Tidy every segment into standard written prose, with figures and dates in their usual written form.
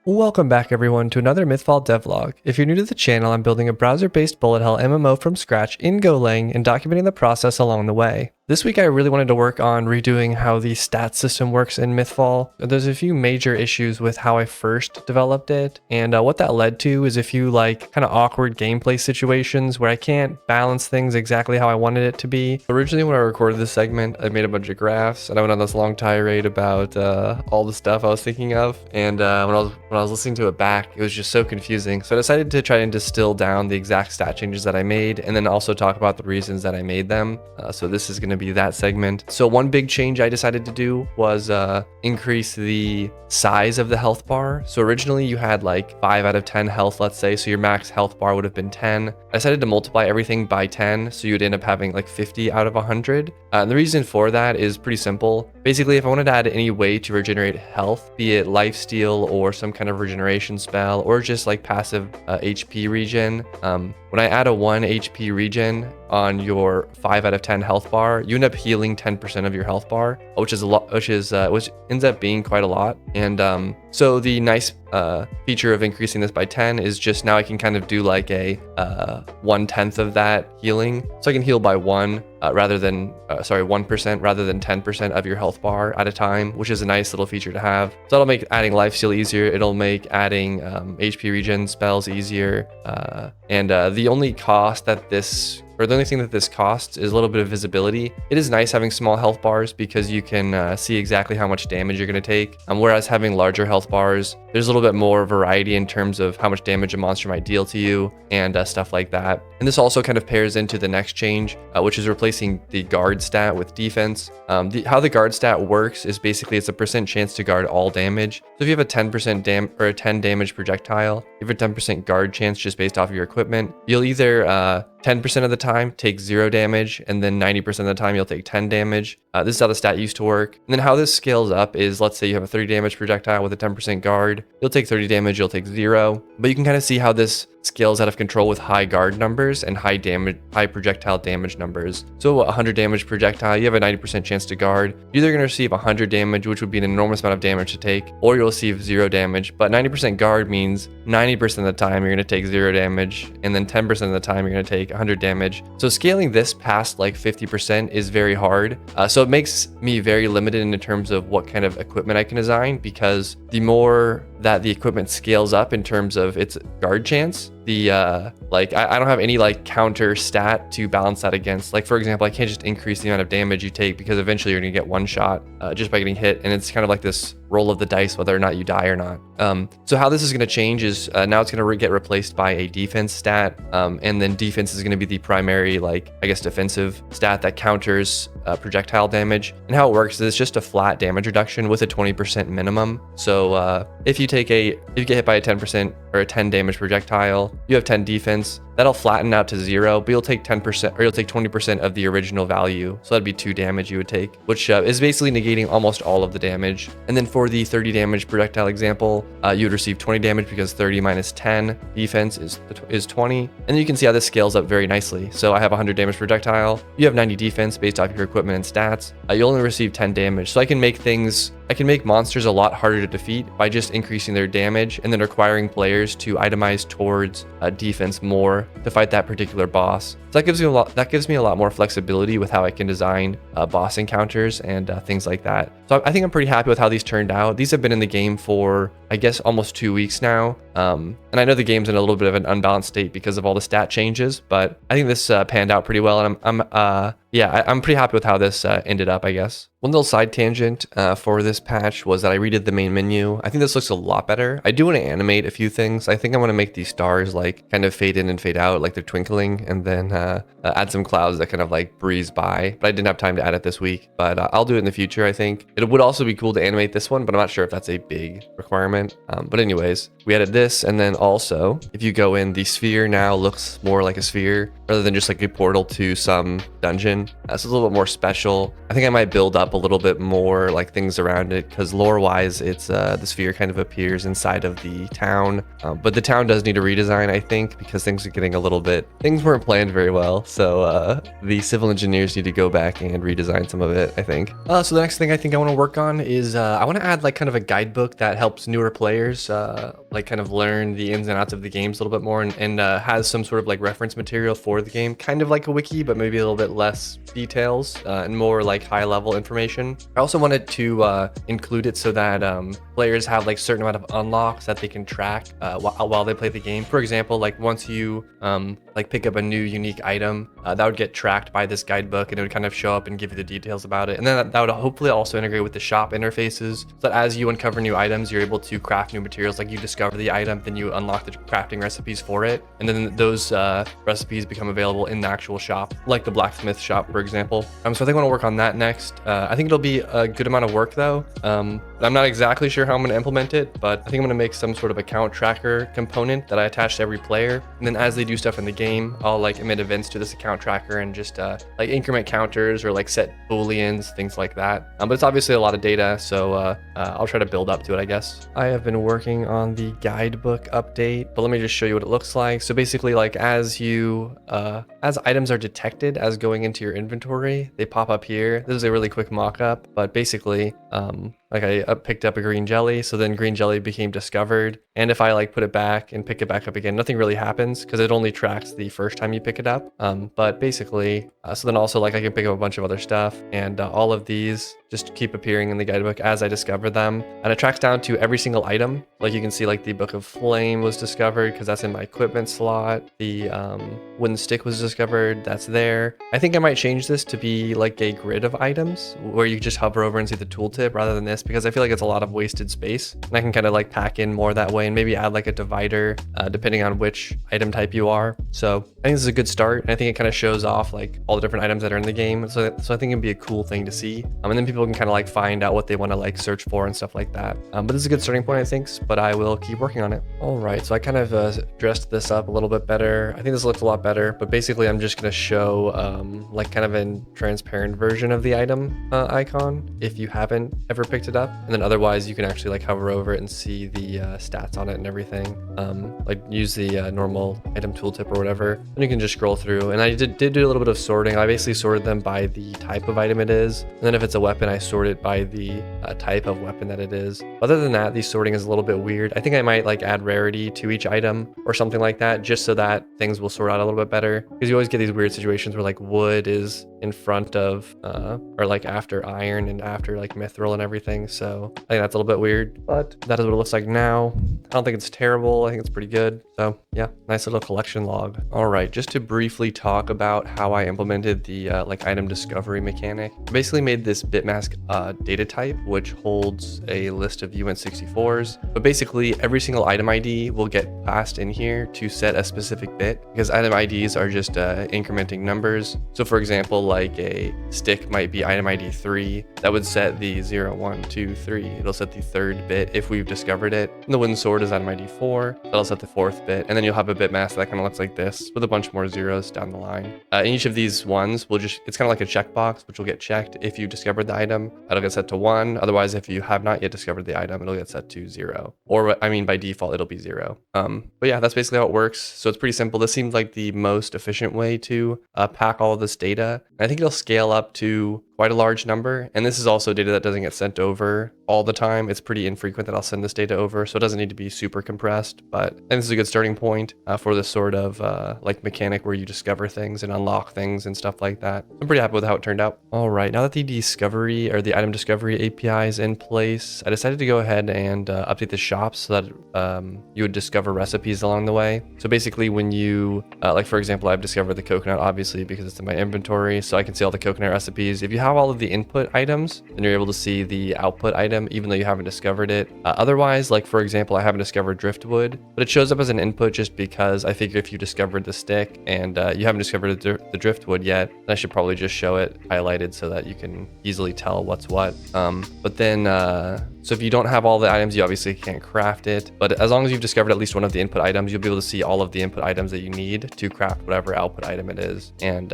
Welcome back everyone to another Mythfall devlog. If you're new to the channel, I'm building a browser-based bullet hell MMO from scratch in Golang and documenting the process along the way. This week I really wanted to work on redoing how the stat system works in Mythfall. There's a few major issues with how I first developed it, and what that led to is a few kind of awkward gameplay situations where I can't balance things exactly how I wanted it to be. Originally when I recorded this segment, I made a bunch of graphs and I went on this long tirade about all the stuff I was thinking of, and when I was listening to it back, it was just so confusing. So I decided to try and distill down the exact stat changes that I made and then also talk about the reasons that I made them. So this is going to be that segment. So one big change I decided to do was increase the size of the health bar. So originally you had like 5 out of 10 health, let's say, so your max health bar would have been 10. I decided to multiply everything by 10, so you'd end up having like 50 out of 100. And the reason for that is pretty simple. Basically, if I wanted to add any way to regenerate health, be it lifesteal or some kind of regeneration spell or just like passive HP regen, when I add a 1 HP regen on your 5 out of 10 health bar, you end up healing 10% of your health bar, which is a lot, which ends up being quite a lot. And so the nice feature of increasing this by 10 is just now I can kind of do like a 1/10 of that healing. So I can heal by 1% rather than 10% of your health bar at a time, which is a nice little feature to have. So that'll make adding lifesteal easier. It'll make adding HP regen spells easier. And the only cost that this the only thing that this costs is a little bit of visibility. It is nice having small health bars because you can see exactly how much damage you're going to take. Whereas having larger health bars, there's a little bit more variety in terms of how much damage a monster might deal to you and stuff like that. And this also kind of pairs into the next change, which is replacing the guard stat with defense. How the guard stat works is basically it's a % chance to guard all damage. So if you have a 10% or a 10 damage projectile, you have a 10% guard chance just based off of your equipment. You'll either 10% of the time take 0 damage, and then 90% of the time you'll take 10 damage. This is how the stat used to work. And then how this scales up is, let's say you have a 30 damage projectile with a 10% guard. You'll take 30 damage, you'll take 0. But you can kind of see how this scales out of control with high guard numbers and high projectile damage numbers. So a 100 damage projectile, you have a 90% chance to guard. You're either going to receive 100 damage, which would be an enormous amount of damage to take, or you'll receive 0 damage. But 90% guard means 90% of the time you're going to take 0 damage, and then 10% of the time you're going to take 100 damage. So scaling this past like 50% is very hard. So it makes me very limited in terms of what kind of equipment I can design, because the more that the equipment scales up in terms of its guard chance, I don't have any like counter stat to balance that against. Like, for example, I can't just increase the amount of damage you take because eventually you're gonna get one shot just by getting hit, and it's kind of like this roll of the dice whether or not you die or not. So how this is going to change is now it's going to get replaced by a defense stat, and then defense is going to be the primary, defensive stat that counters projectile damage. And how it works is it's just a flat damage reduction with a 20% minimum. So if you get hit by a 10% or a 10 damage projectile, you have 10 defense. That'll flatten out to 0, but you'll take 10% or you'll take 20% of the original value. So that'd be 2 damage you would take, which is basically negating almost all of the damage. And then for the 30 damage projectile example, you would receive 20 damage because 30 minus 10 defense is 20. And then you can see how this scales up very nicely. So I have 100 damage projectile. You have 90 defense based off your equipment and stats. You only receive 10 damage. So I can make monsters a lot harder to defeat by just increasing their damage and then requiring players to itemize towards defense more to fight that particular boss. So that gives me a lot more flexibility with how I can design boss encounters and things like that. So I think I'm pretty happy with how these turned out. These have been in the game for, I guess, almost 2 weeks now. And I know the game's in a little bit of an unbalanced state because of all the stat changes, but I think this panned out pretty well, and I'm pretty happy with how this ended up, I guess. One little side tangent for this patch was that I redid the main menu. I think this looks a lot better. I do want to animate a few things. I think I want to make these stars kind of fade in and fade out like they're twinkling, and then add some clouds that kind of breeze by. But I didn't have time to add it this week, but I'll do it in the future, I think. It would also be cool to animate this one, but I'm not sure if that's a big requirement. But anyways, we added this, and then also if you go in, the sphere now looks more like a sphere. rather than just like a portal to some dungeon. So it's a little bit more special. I think I might build up a little bit more like things around it, because lore-wise, it's the sphere kind of appears inside of the town, but the town does need a redesign, I think, because things are getting a little bit, things weren't planned very well. So the civil engineers need to go back and redesign some of it, I think. So the next thing I think I want to work on is I want to add like kind of a guidebook that helps newer players like kind of learn the ins and outs of the games a little bit more, and has some sort of like reference material for the game, kind of like a wiki, but maybe a little bit less details and more like high level information. I also wanted to include it so that players have like certain amount of unlocks that they can track while they play the game. For example, like once you like pick up a new unique item, that would get tracked by this guidebook, and it would kind of show up and give you the details about it. And then that would hopefully also integrate with the shop interfaces, so that as you uncover new items, you're able to craft new materials. Like you discover the item, then you unlock the crafting recipes for it, and then those recipes become available in the actual shop, like the blacksmith shop, for example. So I think I want to work on that next. I think it'll be a good amount of work though. I'm not exactly sure how I'm going to implement it, but I think I'm going to make some sort of account tracker component that I attach to every player, and then as they do stuff in the game, I'll like emit events to this account tracker and just like increment counters or like set booleans, things like that. But it's obviously a lot of data, so I'll try to build up to it, I guess. I have been working on the guidebook update, but let me just show you what it looks like. So basically, like as items are detected as going into your inventory, they pop up here. This is a really quick mock-up, but basically like I picked up a green jelly, so then green jelly became discovered, and if I like put it back and pick it back up again, nothing really happens because it only tracks the first time you pick it up. But basically, so then also like I can pick up a bunch of other stuff, and all of these just keep appearing in the guidebook as I discover them, and it tracks down to every single item. Like you can see, like the Book of Flame was discovered because that's in my equipment slot. The wooden stick was discovered, that's there. I think I might change this to be like a grid of items where you just hover over and see the tooltip rather than this, because I feel like it's a lot of wasted space, and I can kind of like pack in more that way, and maybe add like a divider depending on which item type you are. So I think this is a good start, and I think it kind of shows off like all the different items that are in the game. So I think it'd be a cool thing to see, and then people can kind of like find out what they want to like search for and stuff like that. But this is a good starting point, I think, but I will keep working on it. All right, so I kind of dressed this up a little bit better. I think this looks a lot better, but basically I'm just going to show like kind of a transparent version of the item icon if you haven't ever picked it up, and then otherwise you can actually like hover over it and see the stats on it and everything. Like use the normal item tooltip or whatever, and you can just scroll through. And I did do a little bit of sorting. I basically sorted them by the type of item it is, and then if it's a weapon, I sort it by the type of weapon that it is. Other than that, the sorting is a little bit weird. I think I might like add rarity to each item or something like that, just so that things will sort out a little bit better, because you always get these weird situations where like wood is in front of or like after iron and after like mithril and everything. So I think that's a little bit weird, but that is what it looks like now. I don't think it's terrible. I think it's pretty good. So yeah, nice little collection log. All right, just to briefly talk about how I implemented the like item discovery mechanic. I basically made this bitmask data type, which holds a list of UN64s, but basically every single item ID will get passed in here to set a specific bit, because item IDs are just incrementing numbers. So for example, like a stick might be item ID 3, that would set the 0, 1, 2, 3. It'll set the third bit if we've discovered it. And the wooden sword is item ID 4, that'll set the fourth bit. And then you'll have a bit mask that kind of looks like this with a bunch more zeros down the line. And each of these ones will just, it's kind of like a checkbox, which will get checked if you discovered the item. That'll get set to 1. Otherwise, if you have not yet discovered the item, it'll get set to 0. Or I mean, by default, it'll be 0. But yeah, that's basically how it works. So it's pretty simple. This seems like the most efficient way to pack all of this data. And I think it'll scale up to quite a large number. And this is also data that doesn't get sent over all the time. It's pretty infrequent that I'll send this data over, so it doesn't need to be super compressed. But I think this is a good starting point for this sort of like mechanic where you discover things and unlock things and stuff like that. I'm pretty happy with how it turned out. All right, now that the discovery or the item discovery API is in place, I decided to go ahead and update the shop so that you would discover recipes along the way. So basically when you, like for example, I've discovered the coconut obviously because it's in my inventory, so I can see all the coconut recipes. If you have all of the input items, then you're able to see the output item even though you haven't discovered it. Otherwise, like for example, I haven't discovered driftwood, but it shows up as an input just because I figure if you discovered the stick and you haven't discovered the driftwood yet, then I should probably just show it highlighted so that you can easily tell what's what. But then, so if you don't have all the items, you obviously can't craft it. But as long as you've discovered at least one of the input items, you'll be able to see all of the input items that you need to craft whatever output item it is. And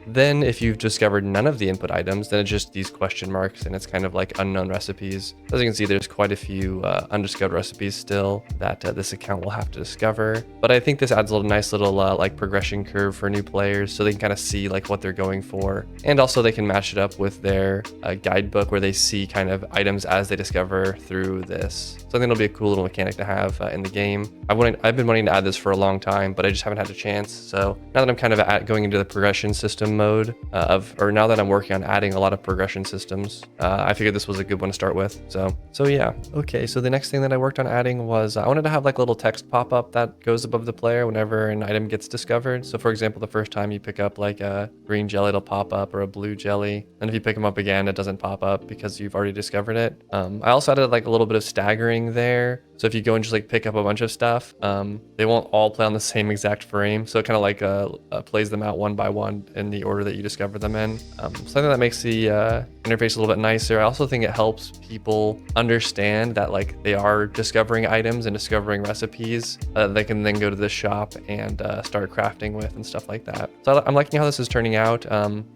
then if you've discovered none of the input items, then it's just these question marks and it's kind of like unknown recipes. As you can see, there's quite a few undiscovered recipes still that this account will have to discover. But I think this adds a nice little like progression curve for new players so they can kind of see like what they're going for. And also they can match it up with their guidebook where they see kind of items as they discover through this. So I think it'll be a cool little mechanic to have in the game. I've been wanting to add this for a long time, but I just haven't had a chance. So now that I'm kind of going into the progression system mode or now that I'm working on adding a lot of progression systems, I figured this was a good one to start with. So yeah. Okay, so the next thing that I worked on adding was I wanted to have like a little text pop up that goes above the player whenever an item gets discovered. So for example, the first time you pick up like a green jelly, it'll pop up, or a blue jelly. And if you pick them up again, it doesn't pop up because you've already discovered it. I also added like a little bit of staggering there. So if you go and just like pick up a bunch of stuff, they won't all play on the same exact frame. So it kind of like plays them out one by one in the order that you discover them in. So I think that makes the interface a little bit nicer. I also think it helps people understand that like they are discovering items and discovering recipes that they can then go to the shop and start crafting with and stuff like that. So I'm liking how this is turning out.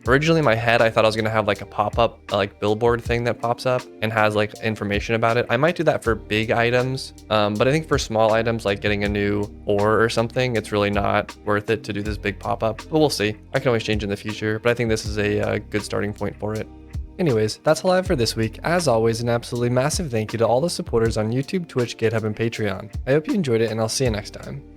Originally in my head, I thought I was gonna have like a pop-up like billboard thing that pops up and has like information about it. I might do that for big items. But I think for small items like getting a new ore or something, it's really not worth it to do this big pop-up. But we'll see. I can always change in the future, but I think this is a good starting point for it. Anyways, that's all I have for this week. As always, an absolutely massive thank you to all the supporters on YouTube, Twitch, GitHub, and Patreon. I hope you enjoyed it, and I'll see you next time.